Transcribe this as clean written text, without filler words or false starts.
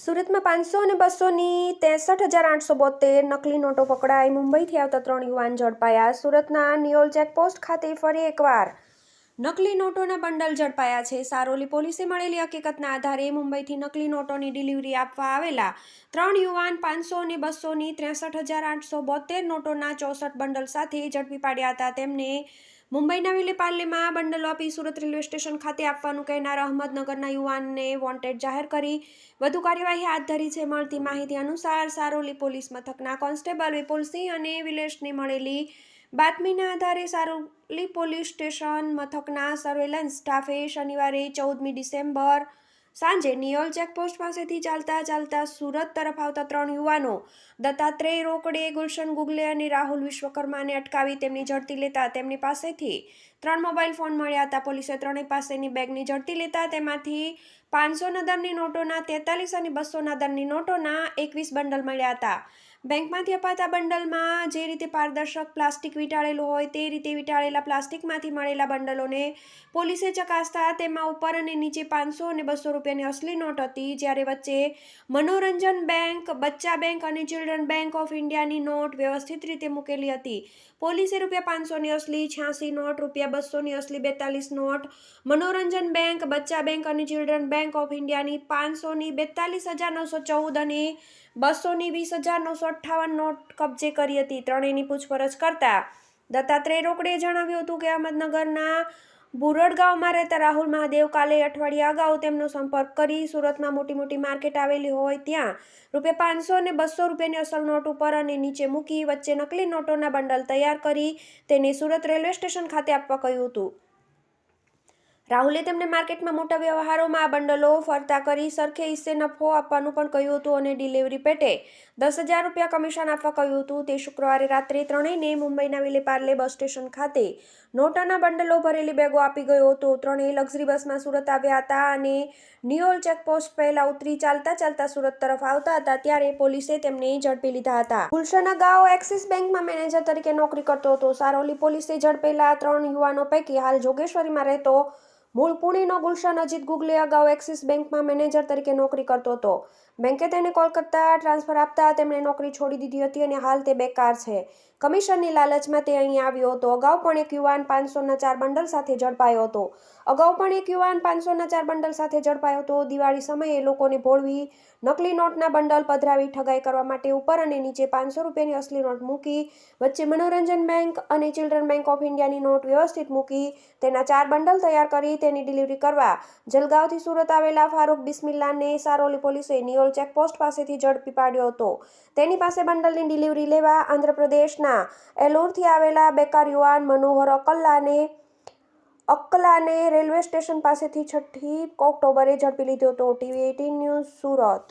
સુરતમાં 500 અને 200ની 63,872 નકલી નોટો પકડાઈ. મુંબઈથી આવતા 3 યુવાન ઝડપાયા. સુરતના નિયોલ ચેકપોસ્ટ ખાતે ફરી એકવાર નકલી નોટોના બંડલ ઝડપાયા છે. સારોલી પોલીસે મળેલી હકીકતના આધારે મુંબઈથી નકલી નોટોની ડિલિવરી આપવા આવેલા 3 યુવાન 500 અને 200ની 63,872 નોટોના 64 બંડલ સાથે ઝડપી પાડ્યા હતા. તેમને મુંબઈના વિલેપાર્લેમાં બંડલો આપી સુરત રેલવે સ્ટેશન ખાતે આપવાનું કહેનાર અહમદનગરના યુવાનને વોન્ટેડ જાહેર કરી વધુ કાર્યવાહી હાથ ધરી છે. મળતી માહિતી અનુસાર સારોલી પોલીસ મથકના કોન્સ્ટેબલ વિપુલસિંહ અને વિલેશને મળેલી બાતમીના આધારે સારોલી પોલીસ સ્ટેશન મથકના સર્વેલન્સ સ્ટાફે શનિવારે 14મી ડિસેમ્બર સાંજે નિયોલ ચેકપોસ્ટ પાસેથી ચાલતા સુરત તરફ આવતા 3 યુવાનો દત્તાત્રેય રોકડે, ગુલશન ગુગલે અને રાહુલ વિશ્વકર્માને અટકાવી તેમની ઝડપી લેતા તેમની પાસેથી 3 મોબાઈલ ફોન મળ્યા હતા. પોલીસે ત્રણેય પાસેની બેગની ઝડપી લેતા તેમાંથી 500ના દરની નોટોના 43 અને 200ના દરની નોટોના 21 બંડલ મળ્યા હતા. બેંકમાંથી અપાતા બંડલમાં જે રીતે પારદર્શક પ્લાસ્ટિક વીંટાળેલું હોય તે રીતે વીંટાળેલા પ્લાસ્ટિકમાંથી મળેલા બંડલોને પોલીસે ચકાસતા તેમાં ઉપર અને નીચે 500 અને 200 રૂપિયાની અસલી નોટ હતી, જ્યારે વચ્ચે મનોરંજન બેંક, બચ્ચા બેંક અને ચિલ્ડ્રન બેંક ઓફ ઇન્ડિયાની નોટ વ્યવસ્થિત રીતે મૂકેલી હતી. પોલીસે ₹500ની અસલી 86 નોટ, ₹200ની અસલી 42 નોટ, મનોરંજન બેંક, બચ્ચા બેંક અને ચિલ્ડ્રન બેંક ઓફ ઇન્ડિયાની 500ની 42,914 અને 200ની 20,958 નોટ કબજે કરી હતી. ત્રણેયની પૂછપરછ કરતા દત્તાત્રેય રોકડેએ જણાવ્યું હતું કે અહમદનગરના બુરડ ગામમાં રહેતા રાહુલ મહાદેવ કાલે અઠવાડિયા અગાઉ તેમનો સંપર્ક કરી સુરતમાં મોટી માર્કેટ આવેલી હોય ત્યાં ₹500 અને 200 રૂપિયાની અસલ નોટ ઉપર અને નીચે મૂકી વચ્ચે નકલી નોટોના બંડલ તૈયાર કરી તેને સુરત રેલવે સ્ટેશન ખાતે આપવા કહ્યું હતું. રાહુલે તેમને માર્કેટમાં મોટા વ્યવહારોમાં આ બંડલો ફરતા કરી સરખે હિસ્સે નફો આપવાનું પણ કહ્યું હતું અને ડિલિવરી પેટે ₹10,000 કમિશન આપવા કહ્યું હતું. તે શુક્રવારે રાત્રે ત્રણેયને મુંબઈના વિલેપાર્લે બસ સ્ટેશન ખાતે નોટોના બંડલો ભરેલી બેગો આપી ગયો હતો. ત્રણેય લક્ઝરી બસમાં સુરત આવ્યા હતા અને નિયોલ ચેકપોસ્ટ પહેલા ઉતરી ચાલતા સુરત તરફ આવતા હતા ત્યારે પોલીસે તેમને ઝડપી લીધા હતા. ગુલશન અગાઉ એક્સિસ બેંકમાં મેનેજર તરીકે નોકરી કરતો હતો. સારોલી પોલીસે ઝડપેલા 3 યુવાનો પૈકી હાલ જોગેશ્વરીમાં રહેતો મૂળ પુણેનો ગુલશન અજીત ગુગલે અગાઉ એક્સિસ બેંકમાં મેનેજર તરીકે નોકરી કરતો હતો. બેંકે તેને કોલકાતા ટ્રાન્સફર આપતા તેમણે નોકરી છોડી દીધી હતી અને હાલ તે બેકાર છે. કમિશનની લાલચમાં તે અહીં આવ્યો હતો. અગાઉ પણ એક યુવાન 500ના 4 બંડલ સાથે ઝડપાયો હતો. દિવાળી સમયે લોકોને ભોળવી નકલી નોટના બંડલ પધરાવી ઠગાઈ કરવા માટે ઉપર અને નીચે 500 રૂપિયાની અસલી નોટ મૂકી વચ્ચે મનોરંજન બેંક અને ચિલ્ડ્રન બેંક ઓફ ઇન્ડિયાની નોટ વ્યવસ્થિત મૂકી તેના 4 બંડલ તૈયાર કરી તેની ડિલિવરી કરવા જલગાંવથી સુરત આવેલા ફારૂક બિસ્મિલ્લાને સારોલી પોલીસે નિયોલ ચેકપોસ્ટ પાસેથી ઝડપી પાડ્યો હતો. તેની પાસે બંડલની ડિલિવરી લેવા આંધ્રપ્રદેશના એલુરથી આવેલા બેકાર યુવાન મનોહર અક્કલાને રેલવે સ્ટેશન પાસેથી 6 ઓક્ટોબરે ઝડપી લીધો હતો. TV18 news, Surat.